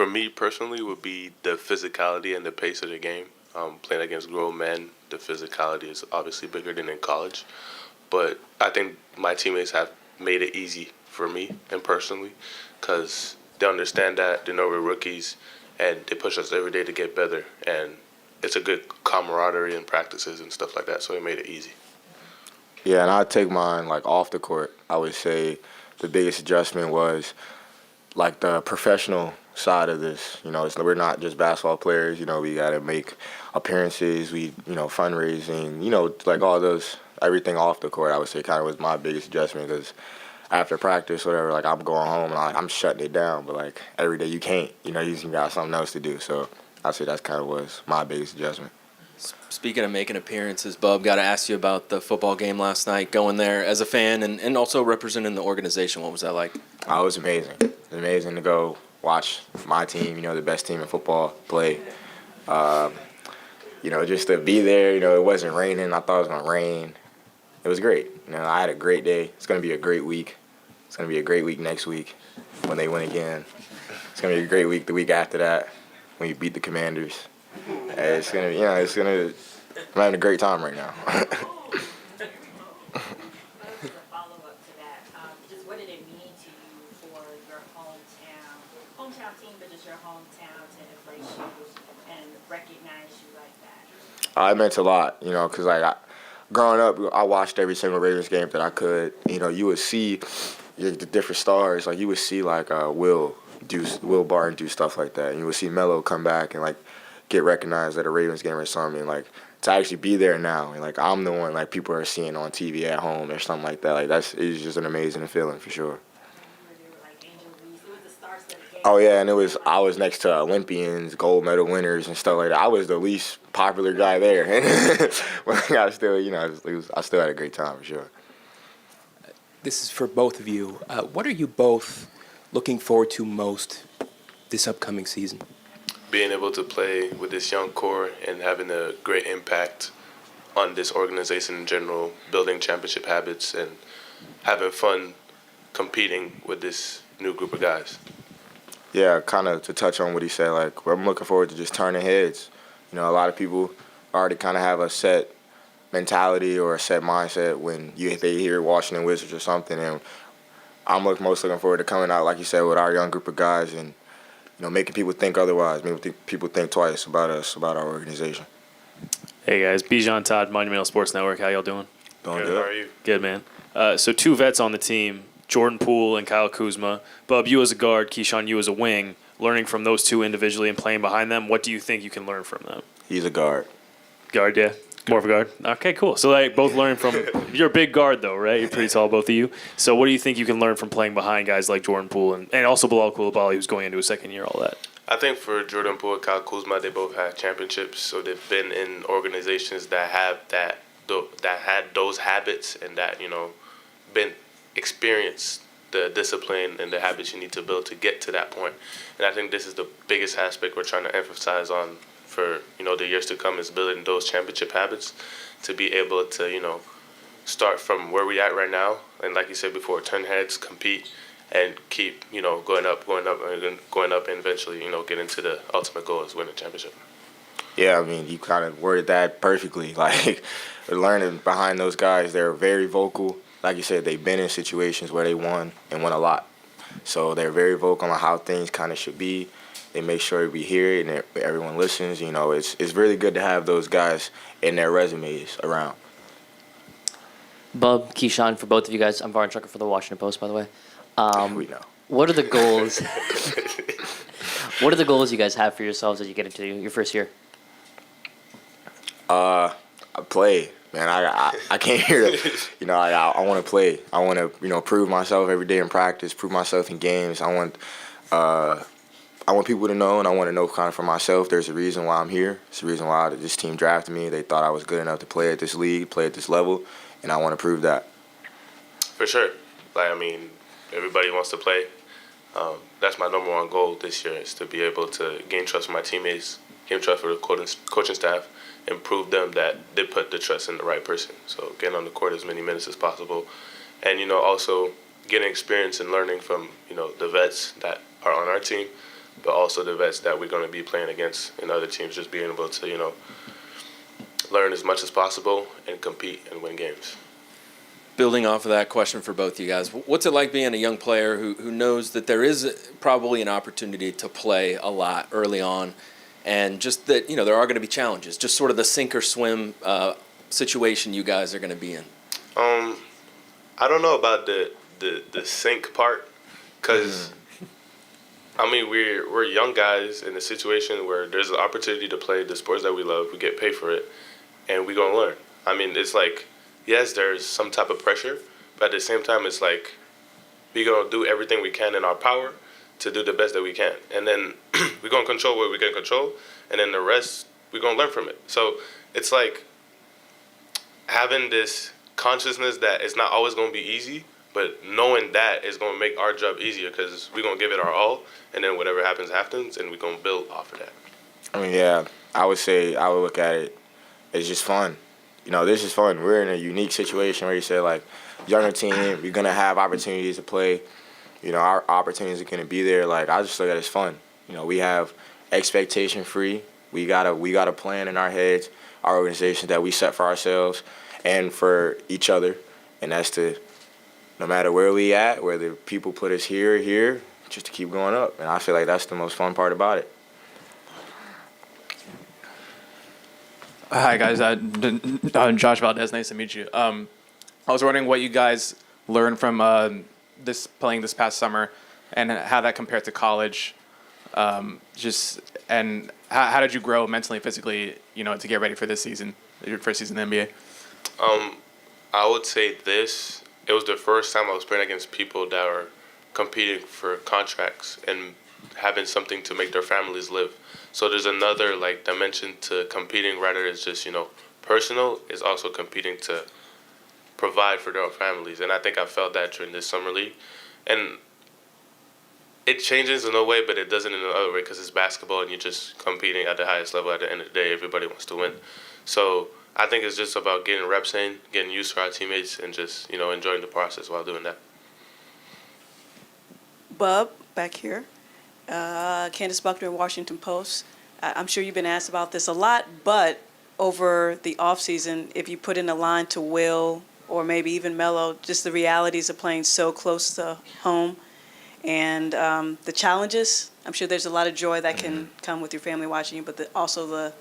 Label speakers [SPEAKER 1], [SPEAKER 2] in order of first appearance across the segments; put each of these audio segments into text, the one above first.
[SPEAKER 1] For me personally, would be the physicality and the pace of the game. Playing against grown men, the physicality is obviously bigger than in college. But I think my teammates have made it easy for me and personally because they understand that, they know we're rookies, and they push us every day to get better. And it's a good camaraderie in practices and stuff like that, so it made it easy.
[SPEAKER 2] Yeah, and I'd take mine like off the court. I would say the biggest adjustment was like the professional side of this. We're not just basketball players. We got to make appearances. Fundraising. Like all those everything off the court. I would say kind of was my biggest adjustment because after practice, whatever, like I'm going home and I'm shutting it down. But like every day you can't. You got something else to do. So I'd say that's kind of was my biggest adjustment.
[SPEAKER 3] Speaking of making appearances, Bub, got to ask you about the football game last night, going there as a fan and also representing the organization. What was that like?
[SPEAKER 2] Oh, it was amazing. It was amazing to go watch my team, the best team in football, play. Just to be there, it wasn't raining. I thought it was going to rain. It was great. I had a great day. It's going to be a great week. It's going to be a great week next week when they win again. It's going to be a great week the week after that when you beat the Commanders. It's going to, I'm having a great time right now.
[SPEAKER 4] Follow-up to that, just what did it mean to you for your hometown team, but just your hometown to embrace you and recognize you like that?
[SPEAKER 2] It meant a lot, because growing up, I watched every single Ravens game that I could. You would see the different stars. Like you would see Will Barton do stuff like that. And you would see Melo come back and get recognized at a Ravens game or something. To actually be there now and I'm the one people are seeing on TV at home or something like that. It's just an amazing feeling for sure. Oh yeah, and I was next to Olympians, gold medal winners and stuff like that. I was the least popular guy there, but I still, I still had a great time for sure.
[SPEAKER 5] This is for both of you. What are you both looking forward to most this upcoming season?
[SPEAKER 1] Being able to play with this young core and having a great impact on this organization in general, building championship habits and having fun competing with this new group of guys.
[SPEAKER 2] Yeah, kind of to touch on what he said, I'm looking forward to just turning heads. A lot of people already kind of have a set mentality or a set mindset when they hear Washington Wizards or something, and I'm most looking forward to coming out, like you said, with our young group of guys and making people think otherwise, making people think twice about us, about our organization.
[SPEAKER 6] Hey guys, Bijan Todd, Monumental Sports Network. How y'all doing?
[SPEAKER 2] Doing
[SPEAKER 1] Good. How are you?
[SPEAKER 6] Good, man. So two vets on the team, Jordan Poole and Kyle Kuzma. Bub, you as a guard, Kyshawn, you as a wing. Learning from those two individually and playing behind them, what do you think you can learn from them?
[SPEAKER 2] He's a guard.
[SPEAKER 6] Guard, yeah. More of a guard. Okay, cool. So both learning from. You're a big guard though, right? You're pretty tall, both of you. So what do you think you can learn from playing behind guys like Jordan Poole and also Bilal Coulibaly, who's going into his second year, all that?
[SPEAKER 1] I think for Jordan Poole and Kyle Kuzma, they both had championships, so they've been in organizations that have that had those habits and that been experienced the discipline and the habits you need to build to get to that point. And I think this is the biggest aspect we're trying to emphasize on for the years to come is building those championship habits to be able to start from where we're at right now and like you said before, turn heads, compete, and keep going up, and eventually get into the ultimate goal is winning a championship.
[SPEAKER 2] Yeah, I mean, you kind of worded that perfectly. Learning behind those guys, they're very vocal. Like you said, they've been in situations where they won and won a lot. So they're very vocal on how things kind of should be. They make sure we hear it and everyone listens. It's really good to have those guys in their resumes around.
[SPEAKER 7] Bub, Kyshawn, for both of you guys. I'm Varn Trucker for the Washington Post, by the way.
[SPEAKER 2] We know.
[SPEAKER 7] What are the goals? What are the goals you guys have for yourselves as you get into your first year?
[SPEAKER 2] I play, man. I can't hear it. I want to play. I want to prove myself every day in practice, prove myself in games. I want people to know, and I want to know kind of for myself. There's a reason why I'm here. It's the reason why this team drafted me. They thought I was good enough to play at this league, play at this level, and I want to prove that.
[SPEAKER 1] For sure. Everybody wants to play. That's my number one goal this year is to be able to gain trust from my teammates, gain trust for the coaching staff, and prove them that they put the trust in the right person. So getting on the court as many minutes as possible. And, also getting experience and learning from, the vets that are on our team but also the vets that we're going to be playing against and other teams, just being able to, learn as much as possible and compete and win games.
[SPEAKER 3] Building off of that question for both you guys, what's it like being a young player who knows that there is probably an opportunity to play a lot early on, and just that, there are going to be challenges, just sort of the sink or swim situation you guys are going to be in?
[SPEAKER 1] I don't know about the sink part, because we're young guys in a situation where there's an opportunity to play the sports that we love. We get paid for it, and we're gonna learn. It's like, yes, there's some type of pressure, but at the same time, it's like we're gonna do everything we can in our power to do the best that we can, and then we're gonna control what we can control, and then the rest we're gonna learn from it. So it's like having this consciousness that it's not always gonna be easy, but knowing that is gonna make our job easier because we're gonna give it our all, and then whatever happens, and we're gonna build off of that.
[SPEAKER 2] Yeah, I would say I would look at it as just fun. This is fun. We're in a unique situation where you say, like, younger team, we're going to have opportunities to play. Our opportunities are going to be there. Like, I just look at it as fun. We have expectation free. We got a plan in our heads, our organization that we set for ourselves and for each other. And that's no matter where we at, whether people put us here or here, just to keep going up. And I feel like that's the most fun part about it.
[SPEAKER 8] Hi, guys. Josh Valdez. Nice to meet you. I was wondering what you guys learned from playing this past summer and how that compared to college. And how did you grow mentally and physically, to get ready for this season, your first season in the NBA?
[SPEAKER 1] I would say it was the first time I was playing against people that are competing for contracts and having something to make their families live. So there's another dimension to competing, rather it's just, personal, is also competing to provide for their families. And I think I felt that during this summer league. And it changes in a way, but it doesn't in another way, because it's basketball and you're just competing at the highest level. At the end of the day, everybody wants to win. So I think it's just about getting reps in, getting used to our teammates, and just, enjoying the process while doing that.
[SPEAKER 9] Bub, back here. Candace Buckner, Washington Post. I'm sure you've been asked about this a lot, but over the offseason, if you put in a line to Will or maybe even Melo, just the realities of playing so close to home and the challenges, I'm sure there's a lot of joy that can come with your family watching you, but also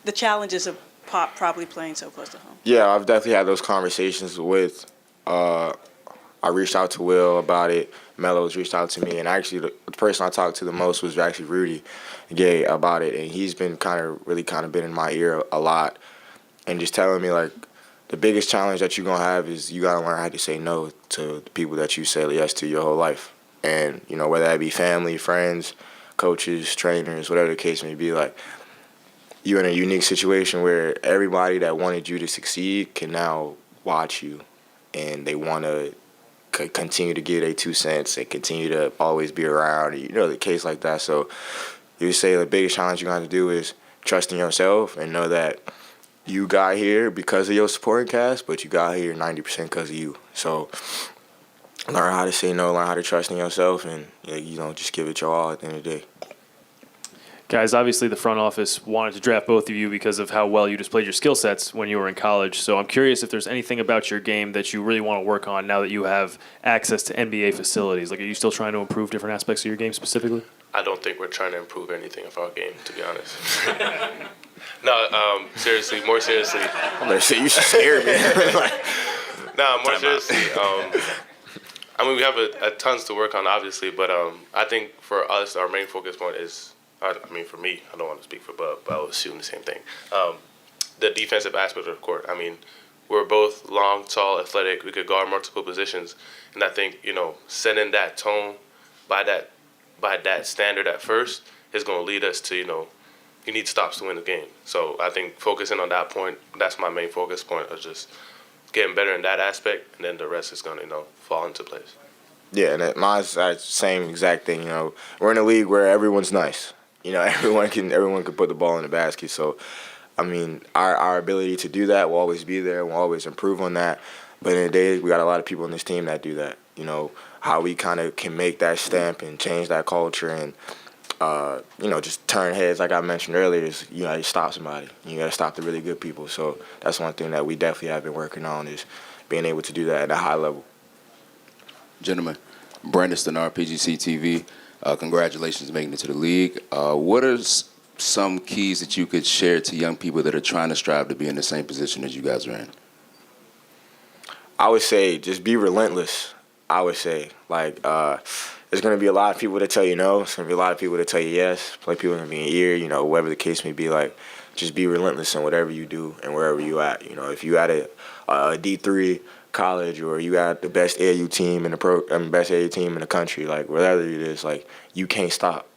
[SPEAKER 9] the challenges of probably playing so close to home.
[SPEAKER 2] Yeah, I've definitely had those conversations with I reached out to Will about it. Melo's reached out to me, and actually the person I talked to the most was actually Rudy Gay about it, and he's been really been in my ear a lot, and just telling me like the biggest challenge that you're gonna have is you gotta learn how to say no to the people that you say yes to your whole life, and whether that be family, friends, coaches, trainers, whatever the case may be, like you're in a unique situation where everybody that wanted you to succeed can now watch you, and they want to continue to give their 2 cents and continue to always be around, the case like that. So you say the biggest challenge you're going to do is trust in yourself and know that you got here because of your supporting cast, but you got here 90% because of you. So learn how to say no, learn how to trust in yourself, and just give it your all at the end of the day.
[SPEAKER 6] Guys, obviously the front office wanted to draft both of you because of how well you displayed your skill sets when you were in college. So I'm curious if there's anything about your game that you really want to work on now that you have access to NBA facilities. Like, are you still trying to improve different aspects of your game specifically?
[SPEAKER 1] I don't think we're trying to improve anything of our game, to be honest. No, seriously, more seriously.
[SPEAKER 2] I'm going to say, you scared me.
[SPEAKER 1] No, more seriously. We have a tons to work on, obviously, but I think for us, our main focus point is, for me, I don't want to speak for Bub, but I was shooting the same thing. The defensive aspect of the court. We're both long, tall, athletic. We could guard multiple positions, and I think setting that tone by that standard at first is going to lead us to you need stops to win the game. So I think focusing on that point, that's my main focus point, of just getting better in that aspect, and then the rest is going to fall into place. Yeah,
[SPEAKER 2] and mine's the same exact thing. We're in a league where everyone's nice. Everyone can put the ball in the basket. So, our ability to do that will always be there. We'll always improve on that. But in the day, we got a lot of people on this team that do that. how we kind of can make that stamp and change that culture and just turn heads like I mentioned earlier. Is you got to stop somebody. You got to stop the really good people. So that's one thing that we definitely have been working on is being able to do that at a high level.
[SPEAKER 10] Gentlemen, Brandon Stenar, PGC TV. Congratulations on making it to the league. What are some keys that you could share to young people that are trying to strive to be in the same position as you guys are in?
[SPEAKER 2] I would say just be relentless. I would say there's gonna be a lot of people that tell you no. There's gonna be a lot of people that tell you yes. Like people are gonna be in your ear. Whatever the case may be. Just be relentless in whatever you do and wherever you at. If you at a D3 college or you at the best AAU team in the best AAU team in the country, whatever it is, you can't stop.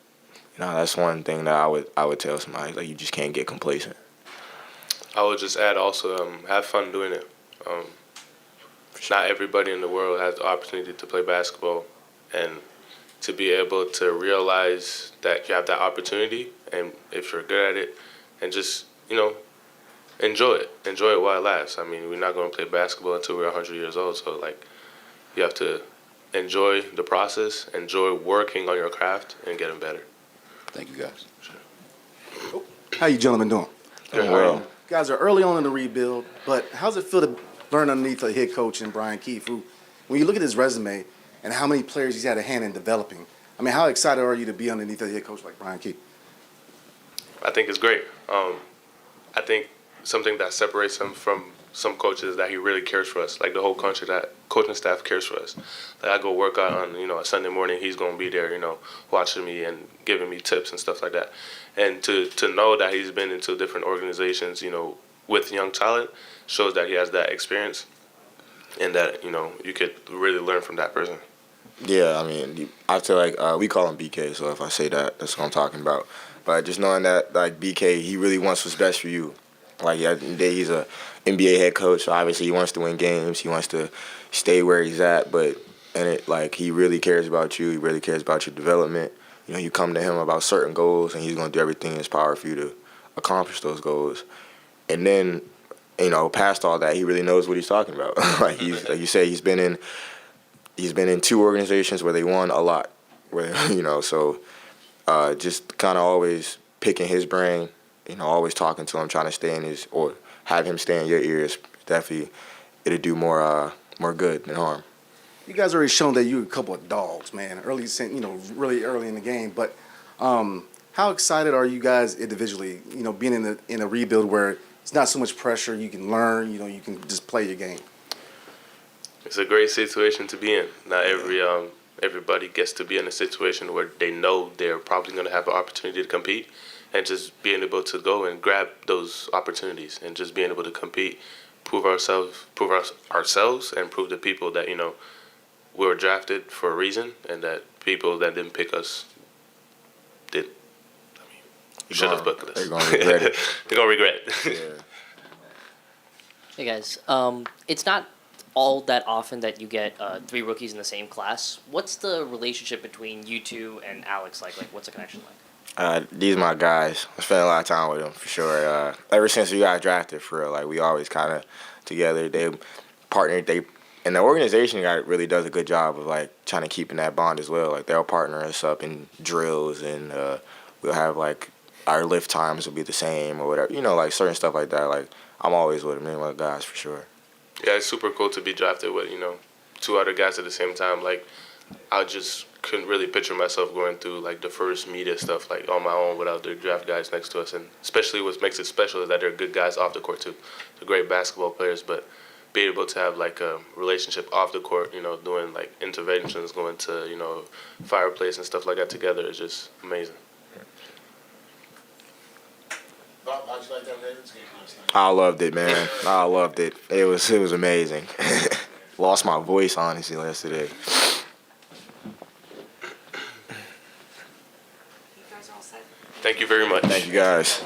[SPEAKER 2] That's one thing that I would tell somebody. You just can't get complacent.
[SPEAKER 1] I would just add also, have fun doing it. Not everybody in the world has the opportunity to play basketball, and to be able to realize that you have that opportunity, and if you're good at it, and just enjoy it while it lasts. I mean, we're not going to play basketball until we're 100 years old, so you have to enjoy the process, enjoy working on your craft, and getting better.
[SPEAKER 10] Thank you, guys.
[SPEAKER 1] Sure.
[SPEAKER 11] How you gentlemen doing?
[SPEAKER 2] Doing well.
[SPEAKER 11] You guys are early on in the rebuild, but how's it feel to learn underneath a head coach in Brian Keefe, who, when you look at his resume and how many players he's had a hand in developing, I mean, how excited are you to be underneath a head coach like Brian Keefe?
[SPEAKER 1] I think it's great. I think something that separates him from some coaches is that he really cares for us. The whole country, that coaching staff cares for us. I go work out on a Sunday morning, he's gonna be there, watching me and giving me tips and stuff like that. And to know that he's been into different organizations, with young talent, shows that he has that experience, and that you could really learn from that person.
[SPEAKER 2] Yeah, I mean, I feel like we call him BK, so if I say that, that's what I'm talking about. But just knowing that, BK, he really wants what's best for you. At the end of the day, he's a NBA head coach, so obviously he wants to win games. He wants to stay where he's at, but he really cares about you. He really cares about your development. You come to him about certain goals, and he's going to do everything in his power for you to accomplish those goals. And then, past all that, he really knows what he's talking about. Like you say, he's been in 2 organizations where they won a lot. So just kind of always picking his brain, always talking to him, trying to stay in his, or have him stay in your ears. Definitely, it'll do more good than harm.
[SPEAKER 11] You guys already shown that you're a couple of dogs, man. Really early in the game. But how excited are you guys individually? Being in a rebuild where it's not so much pressure. You can learn. You can just play your game.
[SPEAKER 1] It's a great situation to be in. Not everybody gets to be in a situation where they know they're probably going to have an opportunity to compete, and just being able to go and grab those opportunities and just being able to compete, prove ourselves, and prove to people that we were drafted for a reason, and that people that didn't pick us did. Should have picked us.
[SPEAKER 2] They're going to regret it.
[SPEAKER 1] They're going to regret it.
[SPEAKER 2] Yeah.
[SPEAKER 7] Hey guys, it's not all that often that you get 3 rookies in the same class. What's the relationship between you two and Alex like? What's the connection like?
[SPEAKER 2] These are my guys. I spent a lot of time with them for sure. Ever since we got drafted, for real, we always kind of together. They partnered. And the organization really does a good job of trying to keep in that bond as well. They'll partner us up in drills, and we'll have our lift times will be the same or whatever. Certain stuff like that. I'm always with them. They're my guys for sure.
[SPEAKER 1] Yeah, it's super cool to be drafted with 2 other guys at the same time. I just couldn't really picture myself going through the first media stuff on my own without the draft guys next to us. And especially what makes it special is that they're good guys off the court too. They're great basketball players, but being able to have a relationship off the court, doing interventions, going to fireplace and stuff like that together is just amazing.
[SPEAKER 12] Bob, how'd you like that Ravens game last night?
[SPEAKER 2] I loved it, man. I loved it. It was amazing. Lost my voice honestly yesterday.
[SPEAKER 4] You guys are all set?
[SPEAKER 1] Thank you very much.
[SPEAKER 2] Thank you guys.